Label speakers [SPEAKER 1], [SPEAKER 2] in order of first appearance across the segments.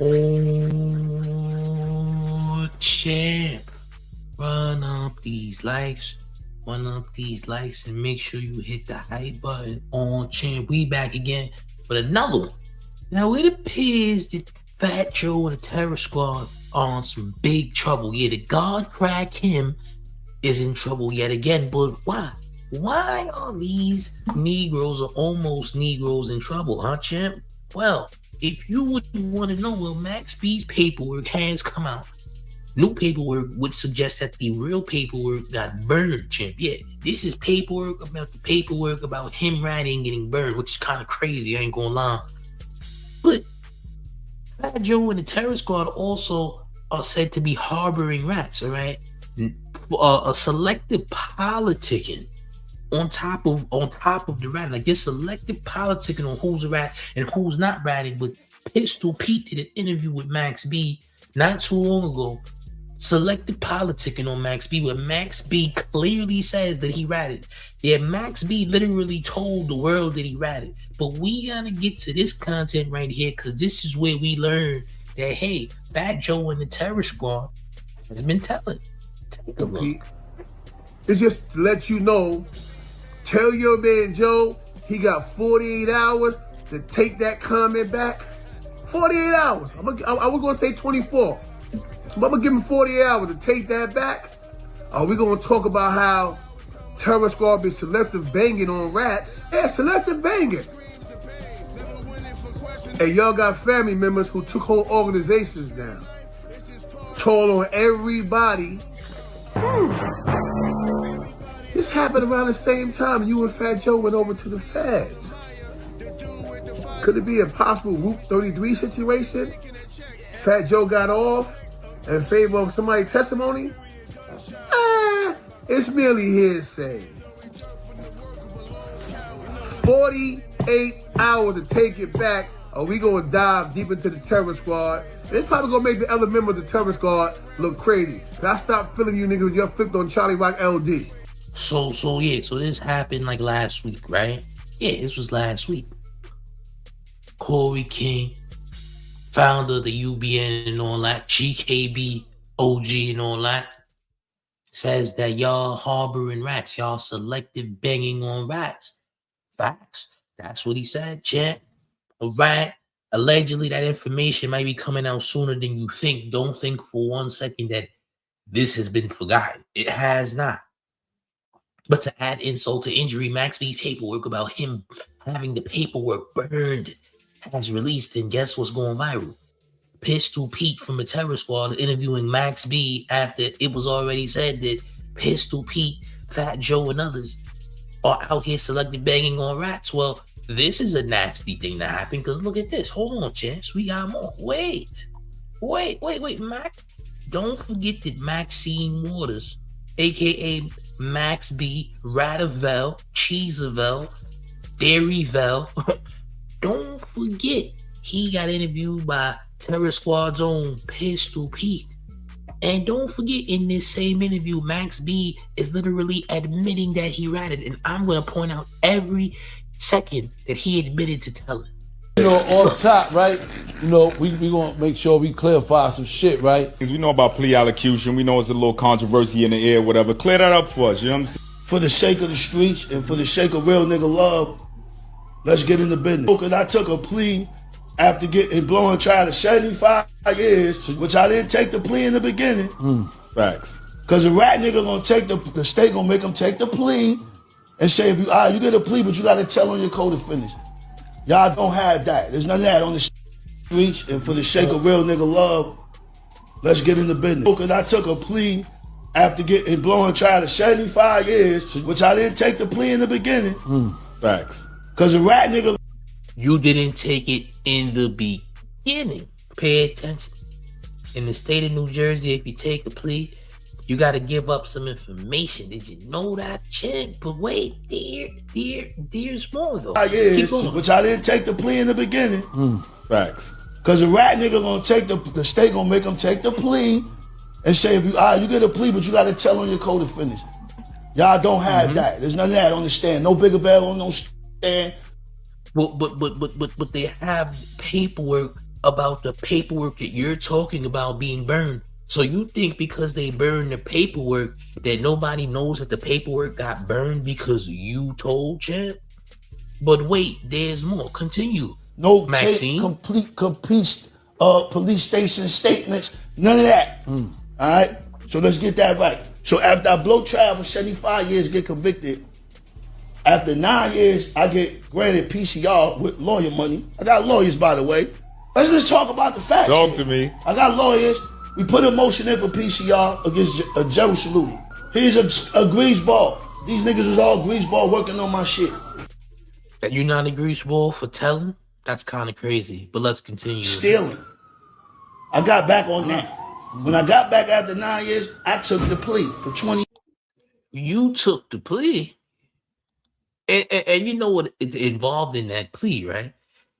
[SPEAKER 1] Oh, champ. Run up these likes. Run up these likes and make sure you hit the hype button on champ. We back again with another one. Now it appears that Fat Joe and the Terror Squad are on some big trouble. Yeah, the God Crack Him is in trouble yet again. But why? Why are these Negroes or almost Negroes in trouble, huh, champ? Well, if you would want to know, well, Max B's paperwork has come out. New paperwork would suggest that the real paperwork got burned, champ. Yeah, this is paperwork about him writing getting burned, which is kind of crazy, I ain't gonna lie. But Fat Joe and the Terror Squad also are said to be harboring rats, all right? A selective politicking on top of the rat. Like this selective politicking on who's a rat and who's not ratting. But Pistol Pete did an interview with Max B not too long ago. Selective politicking on Max B, where Max B clearly says that he ratted. Yeah, Max B literally told the world that he ratted. But we gotta get to this content right here, because this is where we learn that, hey, Fat Joe and the Terror Squad has been telling. Take a look.
[SPEAKER 2] It's just to let you know, tell your man Joe he got 48 hours to take that comment back. 48 hours. I was gonna say 24. But I'm gonna give him 48 hours to take that back. We're gonna talk about how Terror Squad be selective banging on rats. Yeah, selective banging. And y'all got family members who took whole organizations down. Told on everybody. This happened around the same time you and Fat Joe went over to the feds. Could it be a possible Route 33 situation? Fat Joe got off in favor of somebody's testimony? It's merely hearsay. 48 hours to take it back, or we gonna dive deep into the Terror Squad. It's probably gonna make the other members of the Terror Squad look crazy. I stopped feeling you niggas when you flipped on Charlie Rock LD.
[SPEAKER 1] So this happened like last week, right? Yeah, this was last week. Corey King, founder of the UBN and all that, GKB, OG and all that, says that y'all harboring rats, y'all selective banging on rats. Facts. That's what he said, champ. A rat. Allegedly, that information might be coming out sooner than you think. Don't think for 1 second that this has been forgotten. It has not. But to add insult to injury, Max B's paperwork about him having the paperwork burned has released, and guess what's going viral? Pistol Pete from the Terror Squad interviewing Max B after it was already said that Pistol Pete, Fat Joe, and others are out here selective banging on rats. Well, this is a nasty thing to happen, because look at this. Hold on, champs. We got more. Wait, Max. Don't forget that Maxine Waters, a.k.a. Max B, Ratavel, Cheesevel, Dairyvel. Don't forget, he got interviewed by Terror Squad's own Pistol Pete. And don't forget, in this same interview, Max B is literally admitting that he ratted. And I'm going to point out every second that he admitted to telling.
[SPEAKER 3] You know, on top, right? You know, we going to make sure we clarify some shit, right?
[SPEAKER 4] Because we know about plea allocution. We know it's a little controversy in the air, whatever. Clear that up for us, you know what I'm saying?
[SPEAKER 5] For the sake of the streets and for the sake of real nigga love, let's get in the business. Because I took a plea after getting blowing trial to 75 years, which I didn't take the plea in the beginning.
[SPEAKER 4] Facts.
[SPEAKER 5] Because a rat nigga gonna take the state gonna make him take the plea and say, if you get a plea, but you gotta tell on your co-defendants. Y'all don't have that. There's none of that on the streets, and for the sake of real nigga love, let's get in the business. Because I took a plea after getting blowing trial to 75 years, which I didn't take the plea in the beginning.
[SPEAKER 4] Facts.
[SPEAKER 5] Because a rat nigga.
[SPEAKER 1] You didn't take it in the beginning. Pay attention. In the state of New Jersey, if you take a plea, you got to give up some information. Did you know that, champ? But wait, there's more though.
[SPEAKER 5] Keep going. Which I didn't take the plea in the beginning.
[SPEAKER 4] Facts.
[SPEAKER 5] Because a rat nigga gonna take the state gonna make him take the plea and say, if you get a plea, but you got to tell on your co-defendants. Y'all don't have that. There's none of that on the stand. No bigger bell on no stand.
[SPEAKER 1] But they have paperwork about the paperwork that you're talking about being burned. So you think because they burned the paperwork that nobody knows that the paperwork got burned because you told, champ? But wait, there's more. Continue.
[SPEAKER 5] No
[SPEAKER 1] Maxine.
[SPEAKER 5] complete police station statements, none of that. All right? So let's get that right. So after I blow trial for 75 years, get convicted, after 9 years, I get granted PCR with lawyer money. I got lawyers, by the way. Let's just talk about the facts.
[SPEAKER 4] Talk to me.
[SPEAKER 5] I got lawyers. We put a motion in for PCR against Jerry Saluti. Here's a greaseball. These niggas was all greaseball working on my shit.
[SPEAKER 1] And you're not a greaseball for telling? That's kind of crazy. But let's continue.
[SPEAKER 5] Stealing. I got back on that. When I got back after 9 years, I took the plea for 20.
[SPEAKER 1] You took the plea? And you know what is involved in that plea, right?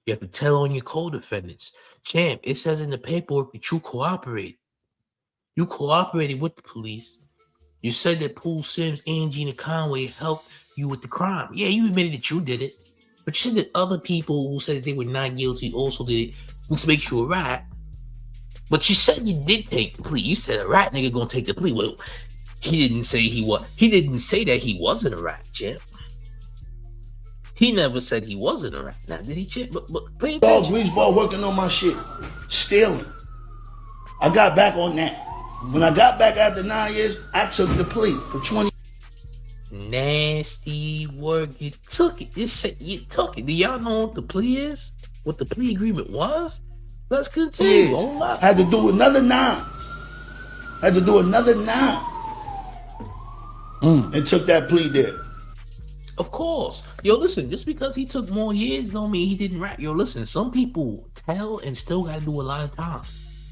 [SPEAKER 1] You have to tell on your co-defendants. Champ, it says in the paperwork that you cooperated. You cooperated with the police. You said that Poole Sims and Gina Conway helped you with the crime. Yeah, you admitted that you did it. But you said that other people who said that they were not guilty also did it, which makes you a rat. But you said you did take the plea. You said a rat nigga gonna take the plea. Well, he didn't say he was. He didn't say that he wasn't a rat, champ. He never said he wasn't a rat. Now, did he, champ? But pay attention.
[SPEAKER 5] All greaseball working on my shit. Stealing. I got back on that. When I got back after 9 years, I took the plea for 20.
[SPEAKER 1] Nasty work. You took it. You took it. Do y'all know what the plea is? What the plea agreement was? Let's continue. Hold up.
[SPEAKER 5] Had to do another 9. And took that plea there.
[SPEAKER 1] Of course. Yo, listen, just because he took more years don't mean he didn't rap. Yo, listen, some people tell and still gotta do a lot of time.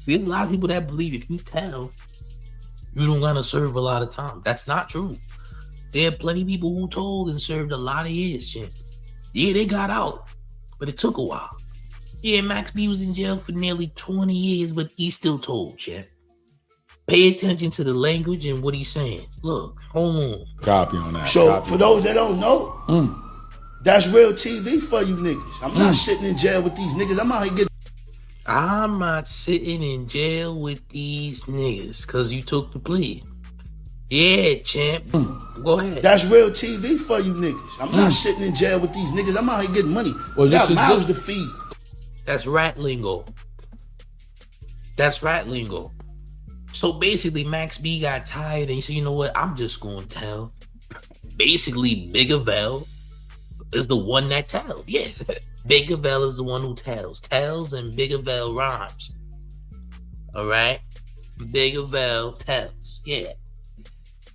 [SPEAKER 1] There's a lot of people that believe if you tell, you don't gotta serve a lot of time. That's not true. There are plenty of people who told and served a lot of years, champ. Yeah, they got out, but it took a while. Yeah, Max B was in jail for nearly 20 years, but he still told, champ. Pay attention to the language and what he's saying. Look, hold on.
[SPEAKER 4] Copy on that.
[SPEAKER 5] So for those that don't know, that's real TV for you niggas. I'm not sitting in jail with these niggas. I'm out here getting.
[SPEAKER 1] I'm not sitting in jail with these niggas because you took the plea. Yeah, champ. Go ahead.
[SPEAKER 5] That's real TV for you niggas. I'm not sitting in jail with these niggas. I'm out here getting money.
[SPEAKER 3] Well,
[SPEAKER 5] got mouths to feed.
[SPEAKER 1] That's rat lingo. That's rat lingo. So basically, Max B got tired and he said, you know what? I'm just going to tell. Basically, Bigger Vel is the one that tells. Yeah, Bigger Vel is the one who tells. Tells and Bigger Vel rhymes. All right? Bigger Vel tells. Yeah.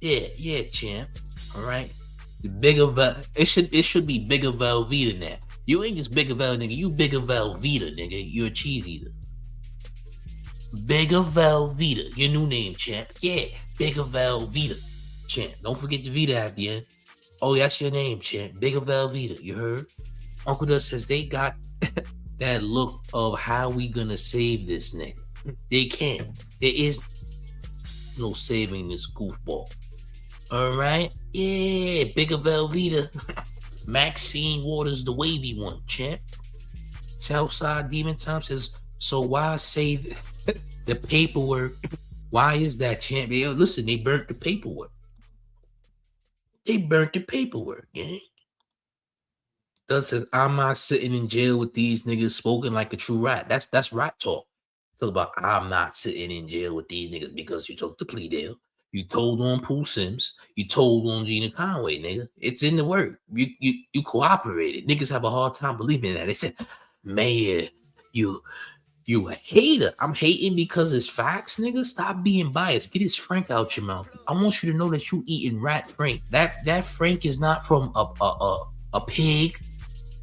[SPEAKER 1] Yeah, champ. All right? The Bigger Vel, it should be Bigger Velveeta now. You ain't just Bigger Vel, nigga. You Bigger Velveeta, nigga. You're a cheese eater. Bigger Velveeta, your new name, champ. Yeah, Bigger Velveeta, champ. Don't forget the Vita at the end. Oh, that's your name, champ. Bigger Velveeta, you heard? Uncle Dust says they got that look of how we gonna save this nigga. They can't. There is no saving this goofball. All right? Yeah, Bigger Velveeta. Maxine Waters, the wavy one, champ. Southside Demon Time says, so why say the paperwork? Why is that, champ? Yo, listen, they burnt the paperwork. They burnt the paperwork, gang. Doug says, I'm not sitting in jail with these niggas spoken like a true rat. That's rat talk. Talk about, I'm not sitting in jail with these niggas because you took the plea deal. You told on Poole Sims. You told on Gina Conway, nigga. It's in the work. You cooperated. Niggas have a hard time believing that. They said, man, you a hater. I'm hating because it's facts, nigga. Stop being biased. Get his Frank out your mouth. I want you to know that you eating rat Frank. That Frank is not from a pig.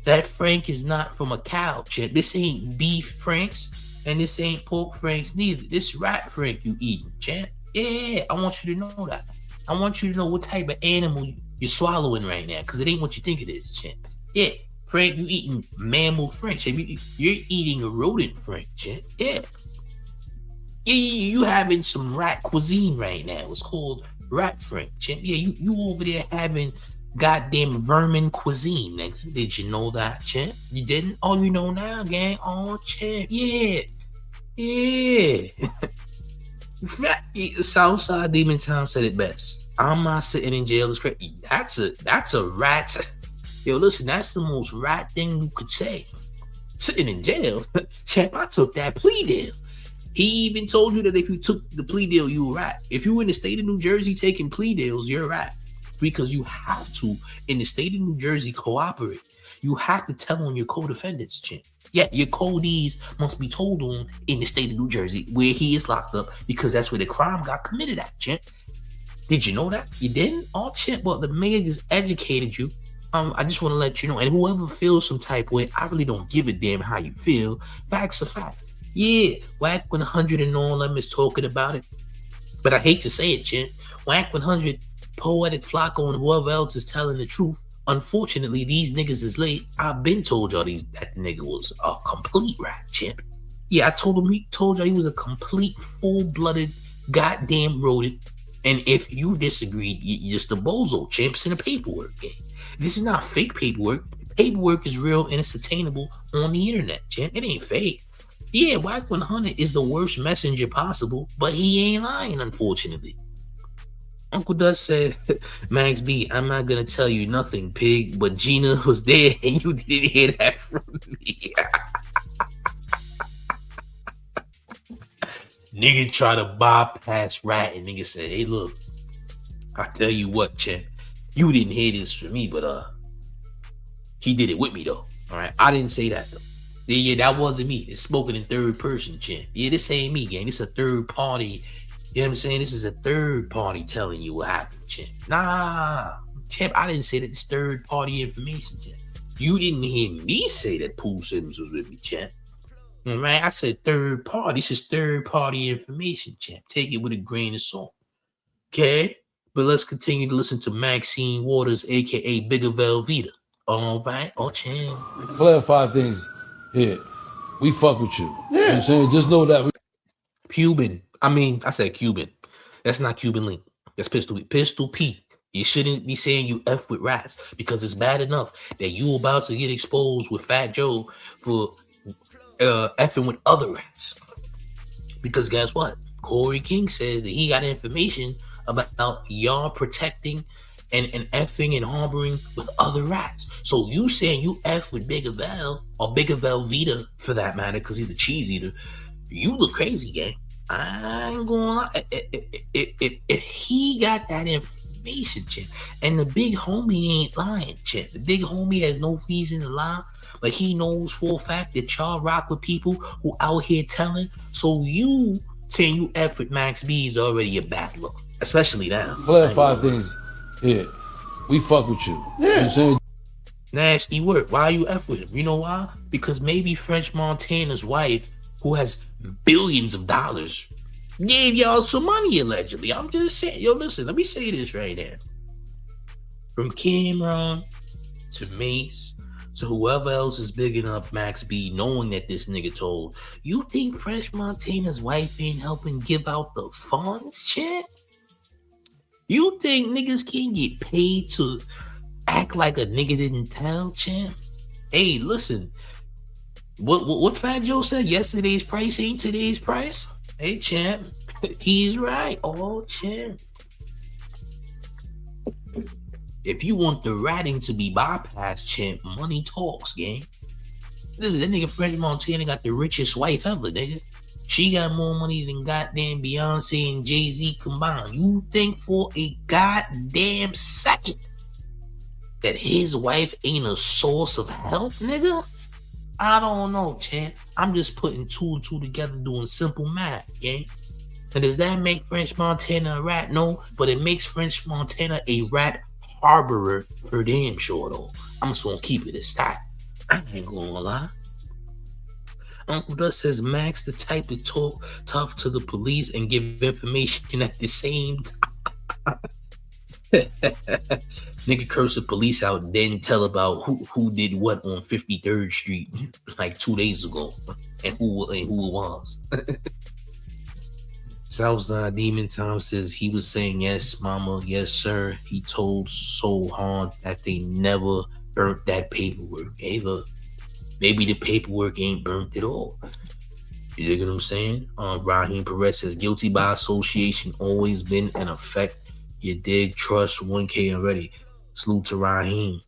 [SPEAKER 1] That Frank is not from a cow. Chip. This ain't beef Franks and this ain't pork Franks neither. This rat Frank you eating, champ. Yeah, I want you to know that. I want you to know what type of animal you're swallowing right now, because it ain't what you think it is, champ. Yeah, Frank, you eating mammal Frank, champ. You're eating a rodent Frank, champ. Yeah. You having some rat cuisine right now. It's called rat Frank, champ. Yeah, you over there having goddamn vermin cuisine, nigga. Did you know that, champ? You didn't? Oh, you know now, gang. Oh, champ. Yeah. Southside Demon Town said it best. I'm not sitting in jail. It's crazy. That's a rat. Yo, listen, that's the most rat thing you could say. Sitting in jail? Champ, I took that plea deal. He even told you that if you took the plea deal, you were rat. If you were in the state of New Jersey taking plea deals, you're a rat. Because you have to, in the state of New Jersey, cooperate. You have to tell on your co-defendants, champ. Yeah, your codees must be told on in the state of New Jersey where he is locked up because that's where the crime got committed at, champ. Did you know that? You didn't? Oh, champ, well, the mayor just educated you. I just want to let you know, and whoever feels some type way, I really don't give a damn how you feel. Facts are facts. Yeah, Whack 100 and all them is talking about it. But I hate to say it, champ. Whack 100, Poetik, Flakko, and whoever else is telling the truth. Unfortunately, these niggas is late. I've been told y'all that the nigga was a complete rat, champ. Yeah, I told y'all he was a complete, full-blooded, goddamn rodent. And if you disagreed, you're just a bozo, champ. It's in the paperwork game. This is not fake paperwork. Paperwork is real and it's attainable on the internet, champ. It ain't fake. Yeah, Whack 100 is the worst messenger possible, but he ain't lying, unfortunately. Uncle Dust said, Max B, I'm not gonna tell you nothing, pig, but Gina was there and you didn't hear that from me. Nigga try to bypass rat and nigga said, hey, look, I tell you what, champ, you didn't hear this from me, but he did it with me though. All right, I didn't say that though. Yeah, that wasn't me. It's spoken in third person, champ. Yeah, this ain't me, gang. This is a third party. You know what I'm saying? This is a third party telling you what happened, champ. Nah, champ, I didn't say that. It's third party information, champ. You didn't hear me say that Pool Simmons was with me, champ. All right, I said third party. This is third party information, champ. Take it with a grain of salt. Okay? But let's continue to listen to Maxine Waters, aka Bigger Velveeta. All right, champ.
[SPEAKER 3] Clarify things here. We fuck with you. You know what I'm saying? Just know that
[SPEAKER 1] Cuban. I said Cuban. That's not Cuban link. That's Pistol Pete. You shouldn't be saying you F with rats because it's bad enough that you about to get exposed with Fat Joe for effing with other rats. Because guess what? Corey King says that he got information about y'all protecting and effing and harboring with other rats. So you saying you F with Bigger Vel or Bigger Velveeta for that matter, because he's a cheese eater, you look crazy, gang. I ain't gonna lie. If he got that information, champ, and the big homie ain't lying, champ. The big homie has no reason to lie, but he knows for a fact that y'all rock with people who out here telling. So you saying you F with Max B is already a bad look, especially now.
[SPEAKER 3] Clarify things here. We fuck with you. You know what I'm saying?
[SPEAKER 1] Nasty work. Why you F with him? You know why? Because maybe French Montana's wife, who has billions of dollars, gave y'all some money allegedly. I'm just saying. Yo, listen, let me say this right now. From Cameron to Mace to whoever else is big enough, Max B, knowing that this nigga told, you think French Montana's wife ain't helping give out the funds, champ? You think niggas can get paid to act like a nigga didn't tell, champ? Hey, listen. What Fat Joe said, yesterday's price ain't today's price. Hey, champ, he's right. Oh, champ. If you want the ratting to be bypassed, champ, money talks, gang. Listen, that nigga French Montana got the richest wife ever, nigga. She got more money than goddamn Beyonce and Jay-Z combined. You think for a goddamn second that his wife ain't a source of help, nigga? I don't know, champ. I'm just putting two and two together doing simple math, gang. And does that make French Montana a rat? No, but it makes French Montana a rat harborer for damn sure, though. I'm just gonna keep it as that. I ain't gonna lie. Uncle Dust says Max the type to talk tough to the police and give information at the same time. Nigga curse the police out, then tell about who did what on 53rd Street like 2 days ago and who it was. Southside Demon Tom says he was saying yes, mama, yes, sir. He told so hard that they never burnt that paperwork. Hey, look, maybe the paperwork ain't burnt at all. You dig what I'm saying? Raheem Perez says guilty by association always been an effect. You dig? Trust 1K already. Salute to Raheem.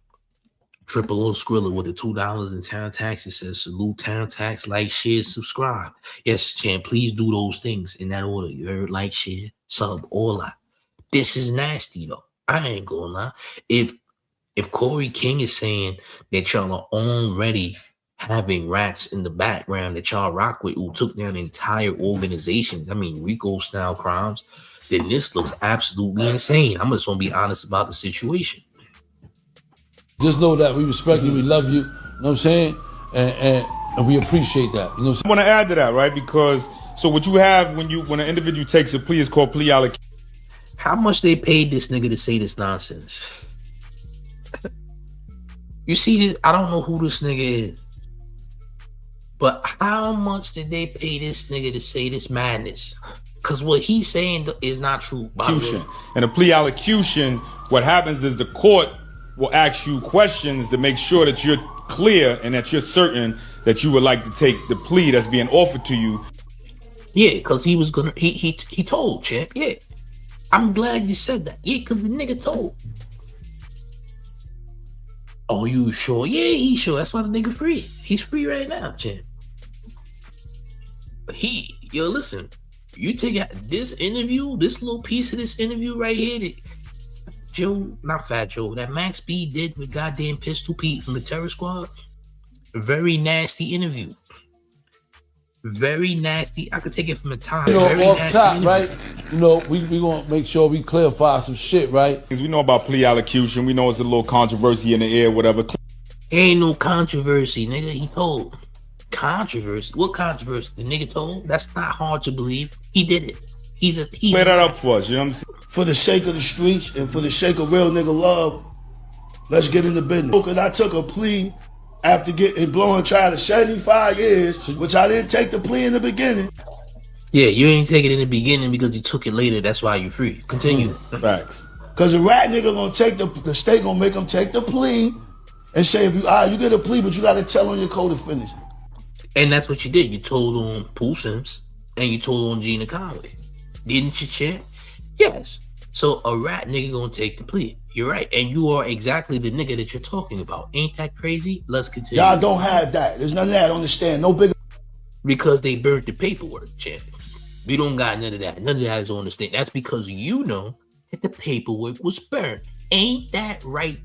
[SPEAKER 1] Triple O Skrilla with the $2 in town tax. It says salute town tax, like, share, subscribe. Yes, champ, please do those things in that order. You heard? Like, share, sub, all that. This is nasty though. I ain't gonna lie. If Corey King is saying that y'all are already having rats in the background that y'all rock with who took down entire organizations, I mean RICO style crimes, then this looks absolutely insane. I'm just gonna be honest about the situation.
[SPEAKER 3] Just know that we respect you, we love you, you know what I'm saying? And we appreciate that. You know what I'm saying?
[SPEAKER 4] I want to add to that, right? Because so what you have when an individual takes a plea is called plea allocation.
[SPEAKER 1] How much they paid this nigga to say this nonsense? You see this? I don't know who this nigga is. But how much did they pay this nigga to say this madness? Because what he's saying is not true.
[SPEAKER 4] And a plea allocution, what happens is the court will ask you questions to make sure that you're clear and that you're certain that you would like to take the plea that's being offered to you.
[SPEAKER 1] Yeah, because he was gonna, he told, champ. Yeah, I'm glad you said that. Yeah, because the nigga told. Oh, you sure? Yeah, he's sure. That's why the nigga free. He's free right now, champ. Yo, listen, you take out this interview, this little piece of this interview right here that Fat Joe, that Max B did with goddamn Pistol Pete from the Terror Squad. Very nasty interview. Very nasty. I could take it from the top.
[SPEAKER 3] You know,
[SPEAKER 1] very
[SPEAKER 3] off
[SPEAKER 1] nasty
[SPEAKER 3] top,
[SPEAKER 1] interview.
[SPEAKER 3] right? You know, we gonna make sure we clarify some shit, right?
[SPEAKER 4] Because we know about plea allocution, we know it's a little controversy in the air, whatever.
[SPEAKER 1] Ain't no controversy, nigga. He told. Controversy? What controversy? The nigga told? That's not hard to believe. He did it. He's
[SPEAKER 4] Clear that up for us, you know what I'm saying?
[SPEAKER 5] For the sake of the streets and for the sake of real nigga love, let's get into business. Because I took a plea after getting blowing trial to 75 years, which I didn't take the plea in the beginning.
[SPEAKER 1] Yeah, you ain't take it in the beginning because you took it later. That's why you free. Continue.
[SPEAKER 4] Facts.
[SPEAKER 5] Because a rat nigga gonna take the state gonna make him take the plea and say, if you get a plea, but you gotta tell on your co-defendants.
[SPEAKER 1] And that's what you did. You told on Pooh Sims and you told on Gina Conway. Didn't you, champ? Yes. So a rat nigga gonna take the plea. You're right. And you are exactly the nigga that you're talking about. Ain't that crazy? Let's continue.
[SPEAKER 5] Y'all don't have that. There's none of that. Understand? No bigger.
[SPEAKER 1] Because they burnt the paperwork, champ. We don't got none of that. None of that is on the stand. That's because you know that the paperwork was burnt. Ain't that right,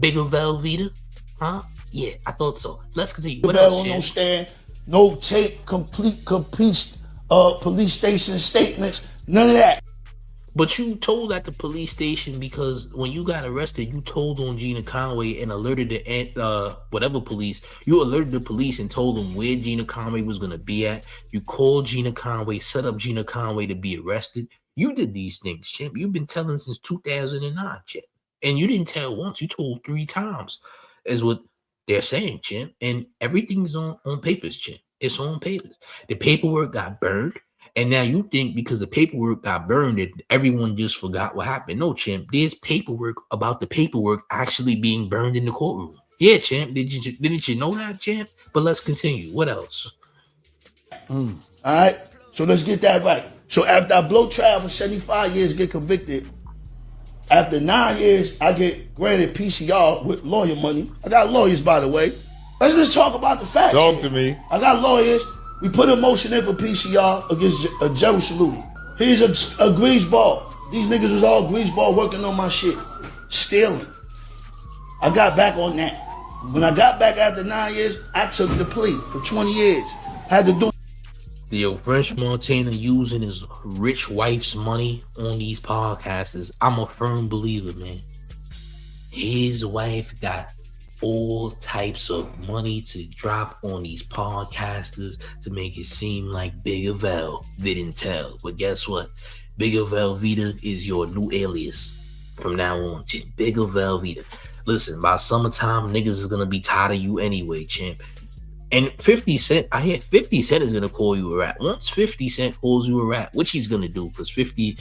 [SPEAKER 1] Bigger Velveeta? Huh? Yeah, I thought so. Let's continue. What else,
[SPEAKER 5] no stand, no tape, complete police station statements, none of that.
[SPEAKER 1] But you told at the police station because when you got arrested, you told on Gina Conway and alerted the whatever police. You alerted the police and told them where Gina Conway was gonna be at. You called Gina Conway, set up Gina Conway to be arrested. You did these things, champ. You've been telling since 2009, champ. And you didn't tell once. You told 3 times, is what they're saying, champ. And everything's on papers, champ. It's on papers. The paperwork got burned. And now you think because the paperwork got burned that everyone just forgot what happened. No, champ. There's paperwork about the paperwork actually being burned in the courtroom. Yeah, champ. Didn't you know that, champ? But let's continue. What else?
[SPEAKER 5] All right. So let's get that right. So after I blow trial for 75 years, get convicted. After 9 years, I get granted PCR with lawyer money. I got lawyers, by the way. Let's just talk about the facts.
[SPEAKER 4] Talk to me.
[SPEAKER 5] I got lawyers. We put a motion in for PCR against Jerry Shaludi. He's a greaseball. These niggas was all greaseball working on my shit. Stealing. I got back on that. When I got back after 9 years, I took the plea for 20 years. Had to do.
[SPEAKER 1] Yo, French Montana using his rich wife's money on these podcasters. I'm a firm believer, man. His wife got all types of money to drop on these podcasters to make it seem like Bigger Vel didn't tell. But guess what? Bigger Velveeta is your new alias from now on, champ. Bigger Velveeta. Listen, by summertime, niggas is gonna be tired of you anyway, champ. And 50 Cent, I hear 50 Cent is gonna call you a rat. Once 50 Cent calls you a rat, which he's gonna do, because 50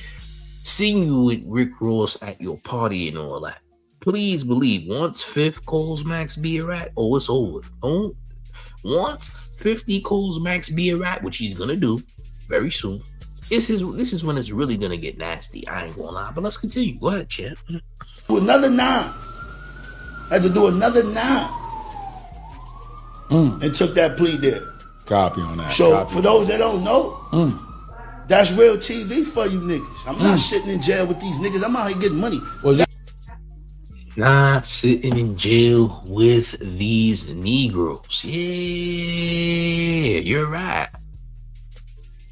[SPEAKER 1] seeing you with Rick Ross at your party and all that. Please believe, once Fifth calls Max be a rat, oh, it's over. Don't. Once 50 calls Max be a rat, which he's gonna do very soon, this is when it's really gonna get nasty. I ain't gonna lie, but let's continue. Go ahead, champ.
[SPEAKER 5] Do another 9. I had to do another 9. And took that plea deal.
[SPEAKER 4] Copy on that.
[SPEAKER 5] So
[SPEAKER 4] Copy.
[SPEAKER 5] for those that don't know, that's real TV for you niggas. I'm not sitting in jail with these niggas. I'm out here getting money.
[SPEAKER 3] Well,
[SPEAKER 1] Not sitting in jail with these Negroes. Yeah, you're right.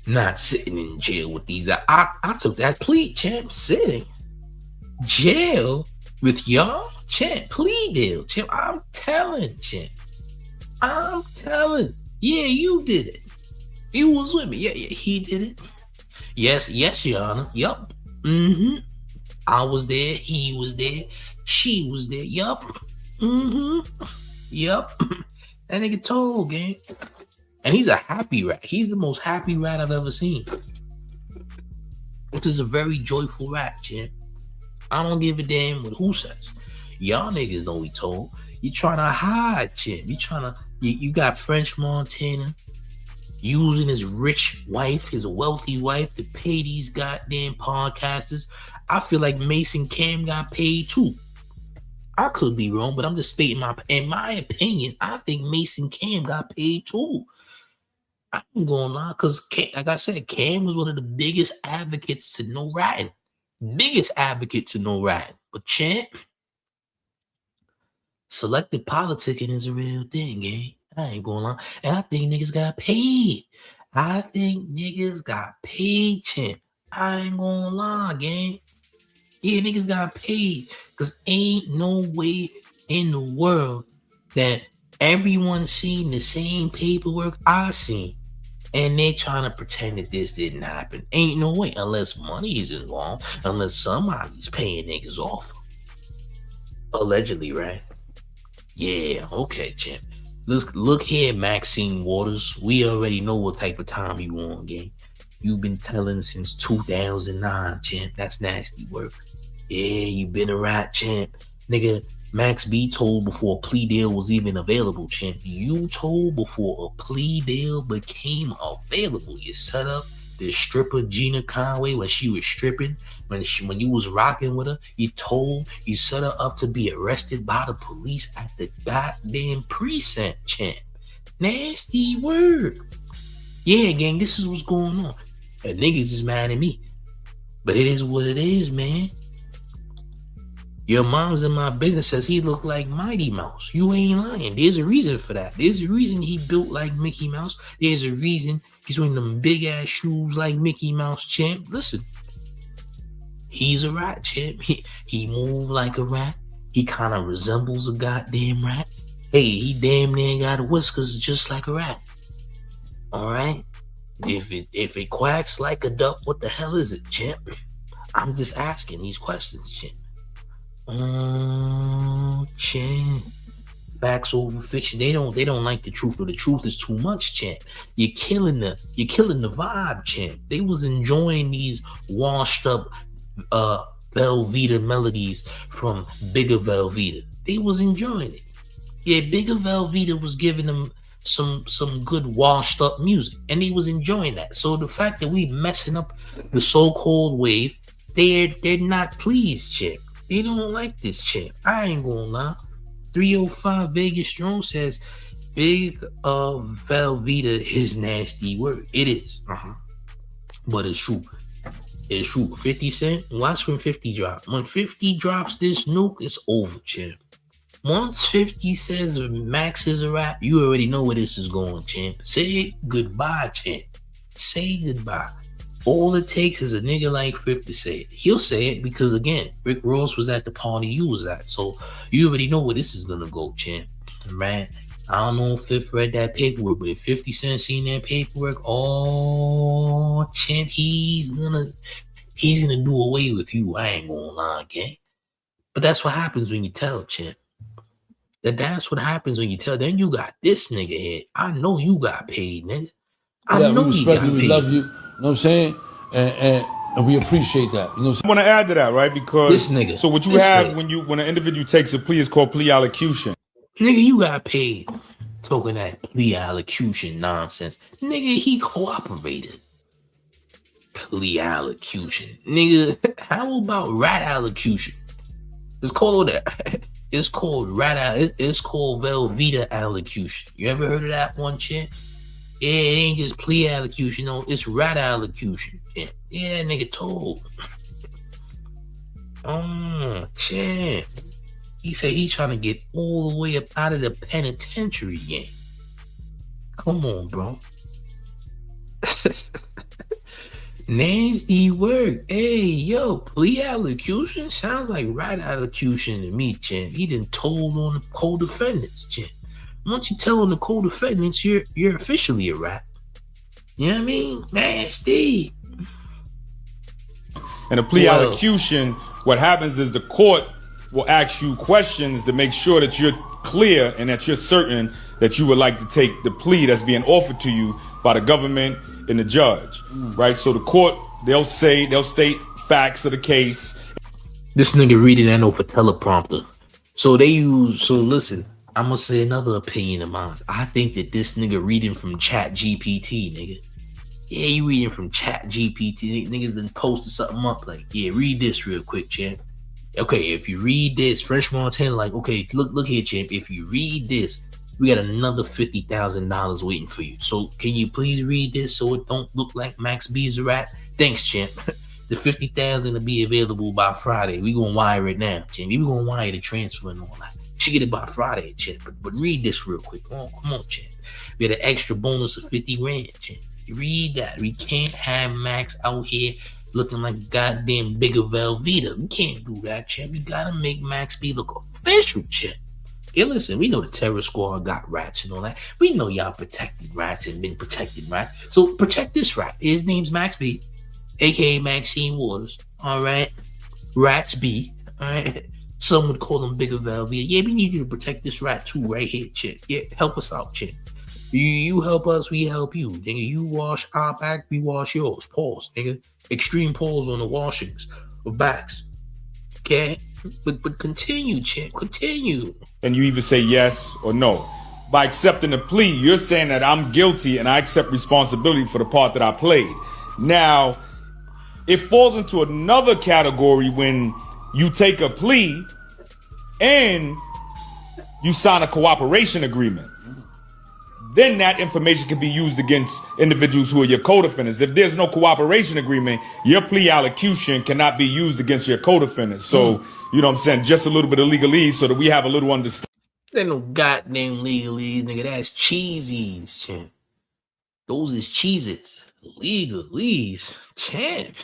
[SPEAKER 1] Not sitting in jail with these. I took that plea, champ. Sitting jail with y'all, champ. Plea deal, champ. I'm telling, champ. I'm telling. Yeah, you did it. You was with me. Yeah, he did it. Yes, Your Honor. Yup. I was there. He was there. She was there. Yup. Yup. That nigga told, gang. And he's a happy rat. He's the most happy rat I've ever seen. Which is a very joyful rat, champ. I don't give a damn what who says. Y'all niggas know he told. You trying to hide, champ. You got French Montana using his rich wife, his wealthy wife, to pay these goddamn podcasters. I feel like Mason Cam got paid too. I could be wrong, but I'm just stating in my opinion, I think Mason Cam got paid too. I ain't gonna lie, because like I said, Cam was one of the biggest advocates to no ratting. Biggest advocate to no ratting. But champ, selective politicking is a real thing, eh? I ain't gonna lie. And I think niggas got paid. I think niggas got paid, champ. I ain't gonna lie, gang. Yeah, niggas got paid. Because ain't no way in the world that everyone seen the same paperwork I seen. And they trying to pretend that this didn't happen. Ain't no way, unless money is involved, unless somebody's paying niggas off. Allegedly, right? Yeah, okay, champ. Look here, Maxine Waters. We already know what type of time you on, gang. You've been telling since 2009, champ. That's nasty work. Yeah, you been a rat, champ. Nigga, Max B told before a plea deal was even available, champ. You told before a plea deal became available. You set up the stripper Gina Conway when she was stripping. When you was rocking with her, you set her up to be arrested by the police at the goddamn precinct, champ. Nasty word. Yeah, gang, this is what's going on. And niggas is mad at me. But it is what it is, man. Your mom's in my business says he look like Mighty Mouse. You ain't lying. There's a reason for that. There's a reason he built like Mickey Mouse. There's a reason he's wearing them big ass shoes like Mickey Mouse, champ. Listen. He's a rat, champ. He move like a rat. He kind of resembles a goddamn rat. Hey, he damn near got whiskers just like a rat. All right? If it quacks like a duck, what the hell is it, champ? I'm just asking these questions, champ. Champ. Facts over fiction. They don't like the truth, or the truth is too much, champ. You're killing the vibe, champ. They was enjoying these washed up Velveeta melodies from Bigger Velveeta. They was enjoying it. Yeah, Bigger Velveeta was giving them some good washed up music, and he was enjoying that. So the fact that we messing up the so-called wave, they're not pleased, champ. They don't like this, champ. I ain't gonna lie. 305 Vegas Strong says Big Velveeta is nasty word. It is. But it's true. It's true. 50 Cent, watch when 50 drops. When 50 drops this nuke, it's over, champ. Once 50 says Max is a rap, you already know where this is going, champ. Say goodbye, champ. Say goodbye. All it takes is a nigga like 50 to say it. He'll say it because, again, Rick Ross was at the party you was at. So you already know where this is going to go, champ. Right? I don't know if 50 read that paperwork, but if 50 Cent seen that paperwork, oh, champ, he's gonna do away with you. I ain't gonna lie, gang. But that's what happens when you tell, champ. That's what happens when you tell. Then you got this nigga here. I know you got paid, nigga. I
[SPEAKER 3] Yeah, we
[SPEAKER 1] know you
[SPEAKER 3] respect
[SPEAKER 1] got
[SPEAKER 3] you, we
[SPEAKER 1] paid.
[SPEAKER 3] love you. You know what I'm saying? And we appreciate that. You know what
[SPEAKER 4] I want to add to that, right? Because
[SPEAKER 1] This nigga,
[SPEAKER 4] so what you
[SPEAKER 1] this
[SPEAKER 4] have
[SPEAKER 1] nigga.
[SPEAKER 4] when an individual takes a plea is called plea allocution.
[SPEAKER 1] Nigga, you got paid. Talking that plea allocution nonsense. Nigga, he cooperated. Plea allocution. Nigga, how about rat allocution? It's called that. It's called it's called Velveeta allocution. You ever heard of that one, Chin? Yeah, it ain't just plea allocution, no, it's rat allocution. Yeah, that nigga told. Chin. He said he trying to get all the way up out of the penitentiary game. Come on, bro. Nasty work. Hey, yo, plea allocution sounds like rat allocution to me, Chin. He done told on the co-defendants, Chin. Once you tell on the co-defendants, you're officially a rat. You know what I mean? Nasty.
[SPEAKER 4] And a plea allocution, what happens is the court will ask you questions to make sure that you're clear and that you're certain that you would like to take the plea that's being offered to you by the government and the judge, right? So the court, they'll state facts of the case.
[SPEAKER 1] This nigga reading that over teleprompter. So listen, I'm gonna say another opinion of mine. I think that this nigga reading from Chat GPT, nigga. Yeah, you reading from Chat GPT. Niggas done posted something up like, yeah, read this real quick, champ. Okay, if you read this, French Montana, like, okay, look here, champ. If you read this, we got another $50,000 waiting for you. So can you please read this so it don't look like Max B's a rat? Thanks, champ. The $50,000 will be available by Friday. We gonna wire it now, champ. We gonna wire the transfer and all that. You should get it by Friday, champ. But read this real quick. Oh, come on, champ. We got an extra bonus of 50 grand, champ. Read that. We can't have Max out here looking like goddamn bigger Velveeta. We can't do that, champ. You gotta make Max B look official, champ. Yeah, listen, we know the terror squad got rats and all that. We know y'all protected rats and been protected, right? So protect this rat. His name's Max B, aka Maxine Waters. All right, Rats B. All right. Some would call him Bigger Velveeta. Yeah, we need you to protect this rat too, right here, chick. Yeah, help us out, chick. You help us, we help you, nigga. You wash our back, we wash yours. Pause, nigga. Extreme pause on the washings of backs. Okay, but continue, chick. Continue.
[SPEAKER 4] And you either say yes or no. By accepting the plea, you're saying that I'm guilty and I accept responsibility for the part that I played. Now, it falls into another category when you take a plea and you sign a cooperation agreement. Then that information can be used against individuals who are your co-defendants. If there's no cooperation agreement, your plea allocution cannot be used against your co-defendants. So, you know what I'm saying? Just a little bit of legalese so that we have a little understanding.
[SPEAKER 1] There ain't no goddamn legalese, nigga. That's cheesies, champ. Those is Cheez-Its. Legalese, champ.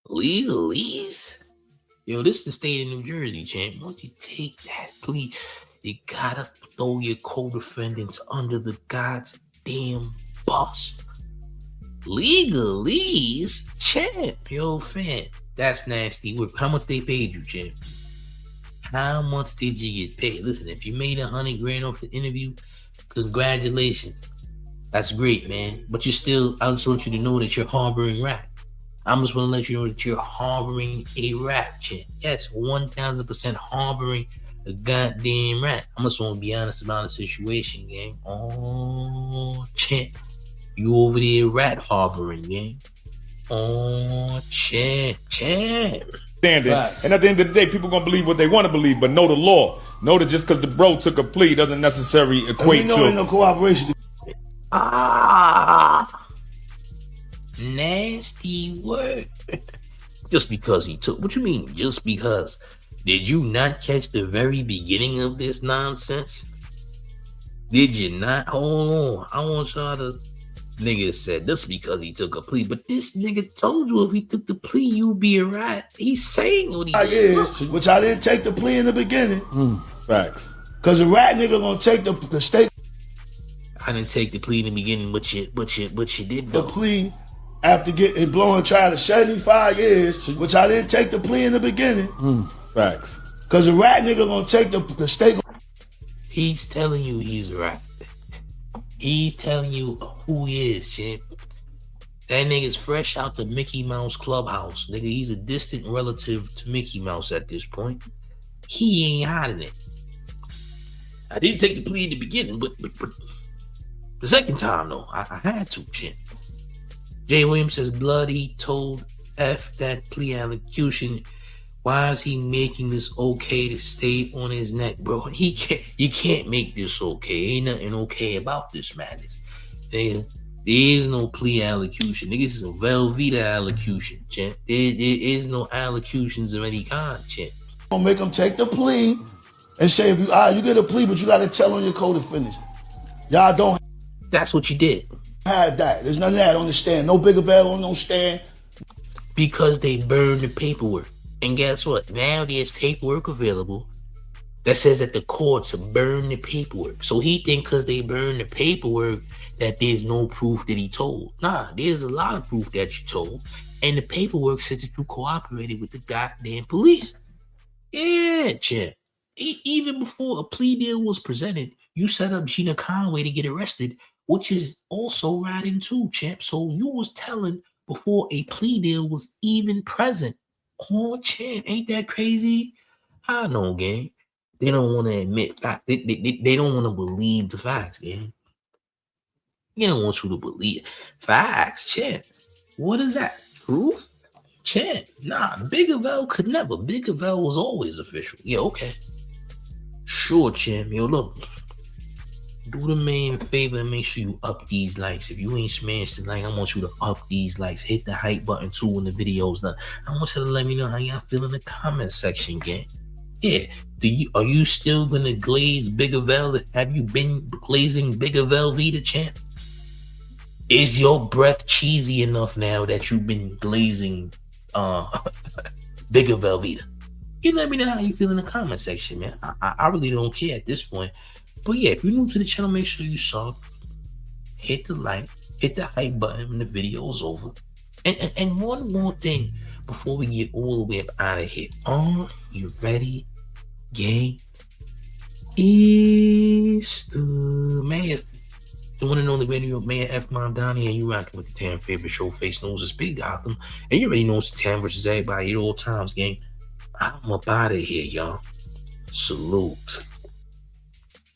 [SPEAKER 1] Legalese? Yo, this is the state of New Jersey, champ. Once you take that plea, you gotta throw your co-defendants under the goddamn bus. Legalese? Champ, yo, fam. That's nasty work. How much they paid you, champ? How much did you get paid? Listen, if you made $100 grand off the interview, congratulations. That's great, man. But I just want you to know that you're harboring rat. I'm just want to let you know that you're harboring a rat, champ. Yes, 1,000% harboring a goddamn rat. I'm just want to be honest about the situation, gang. Oh, champ. You over there rat harboring, gang. Oh, champ.
[SPEAKER 4] And at the end of the day, people gonna believe what they want to believe, but know the law. Know that just because the bro took a plea doesn't necessarily equate
[SPEAKER 5] to no cooperation.
[SPEAKER 1] Nasty word. Just because he took. What you mean? Just because? Did you not catch the very beginning of this nonsense? Did you not? Hold on. I want y'all to. Nigga said this because he took a plea, but this nigga told you if he took the plea, you'd be a rat. He's saying what he did.
[SPEAKER 5] Which I didn't take the plea in the beginning.
[SPEAKER 4] Facts.
[SPEAKER 5] Cause a rat nigga gonna take the state.
[SPEAKER 1] I didn't take the plea in the beginning, but you did though.
[SPEAKER 5] The plea after getting blowing trial to 75 years, which I didn't take the plea in the beginning.
[SPEAKER 4] Facts.
[SPEAKER 5] Cause a rat nigga gonna take the state.
[SPEAKER 1] He's telling you he's right. He's telling you who he is, champ. That nigga's fresh out the Mickey Mouse clubhouse. Nigga, he's a distant relative to Mickey Mouse at this point. He ain't hiding it. I didn't take the plea in the beginning, but the second time, though, I had to, champ. Jay Williams says, blood, he told F that plea allocution. Why is he making this okay to stay on his neck, bro? You can't make this okay. Ain't nothing okay about this madness. There is no plea allocution. Nigga, this is a Velveeta allocution, champ. There is no allocutions of any kind, champ.
[SPEAKER 5] Gonna make them take the plea and say, if you get a plea, but you gotta tell on your co-defendants. Y'all don't
[SPEAKER 1] That's what you did.
[SPEAKER 5] have that. There's none of that on the stand. No bigger bell on no stand.
[SPEAKER 1] Because they burned the paperwork. And guess what? Now there's paperwork available that says that the courts burned the paperwork. So he think because they burned the paperwork that there's no proof that he told. Nah, there's a lot of proof that you told. And the paperwork says that you cooperated with the goddamn police. Yeah, champ. Even before a plea deal was presented, you set up Gina Conway to get arrested, which is also riding too, champ. So you was telling before a plea deal was even present. Oh, champ, ain't that crazy? I know, gang. They don't want to admit facts. They don't want to believe the facts, gang. They don't want you to believe facts, champ. What is that? Truth? Champ, nah, Biggerville could never. Biggerville was always official. Yeah, okay. Sure, champ. Yo, look. Do the man a favor and make sure you up these likes. If you ain't smashed the like, I want you to up these likes. Hit the hype button too when the video's done. I want you to let me know how y'all feel in the comment section, gang. Yeah. Are you still gonna glaze Biggerville? Have you been glazing Biggerville Vita, champ? Is your breath cheesy enough now that you've been glazing Biggerville Vita? You let me know how you feel in the comment section, man. I really don't care at this point. But yeah, if you're new to the channel, make sure you sub, hit the like, hit the hype button when the video is over. And one more thing before we get all the way up out of here. Are you ready, gang? It's the mayor. The one and only radio Mayor F. Mondani, and you rocking with the Tam favorite Showface knows it's Big Gotham. And you already know it's the Tam versus everybody at all times, gang. I'm up out of here, y'all. Salute.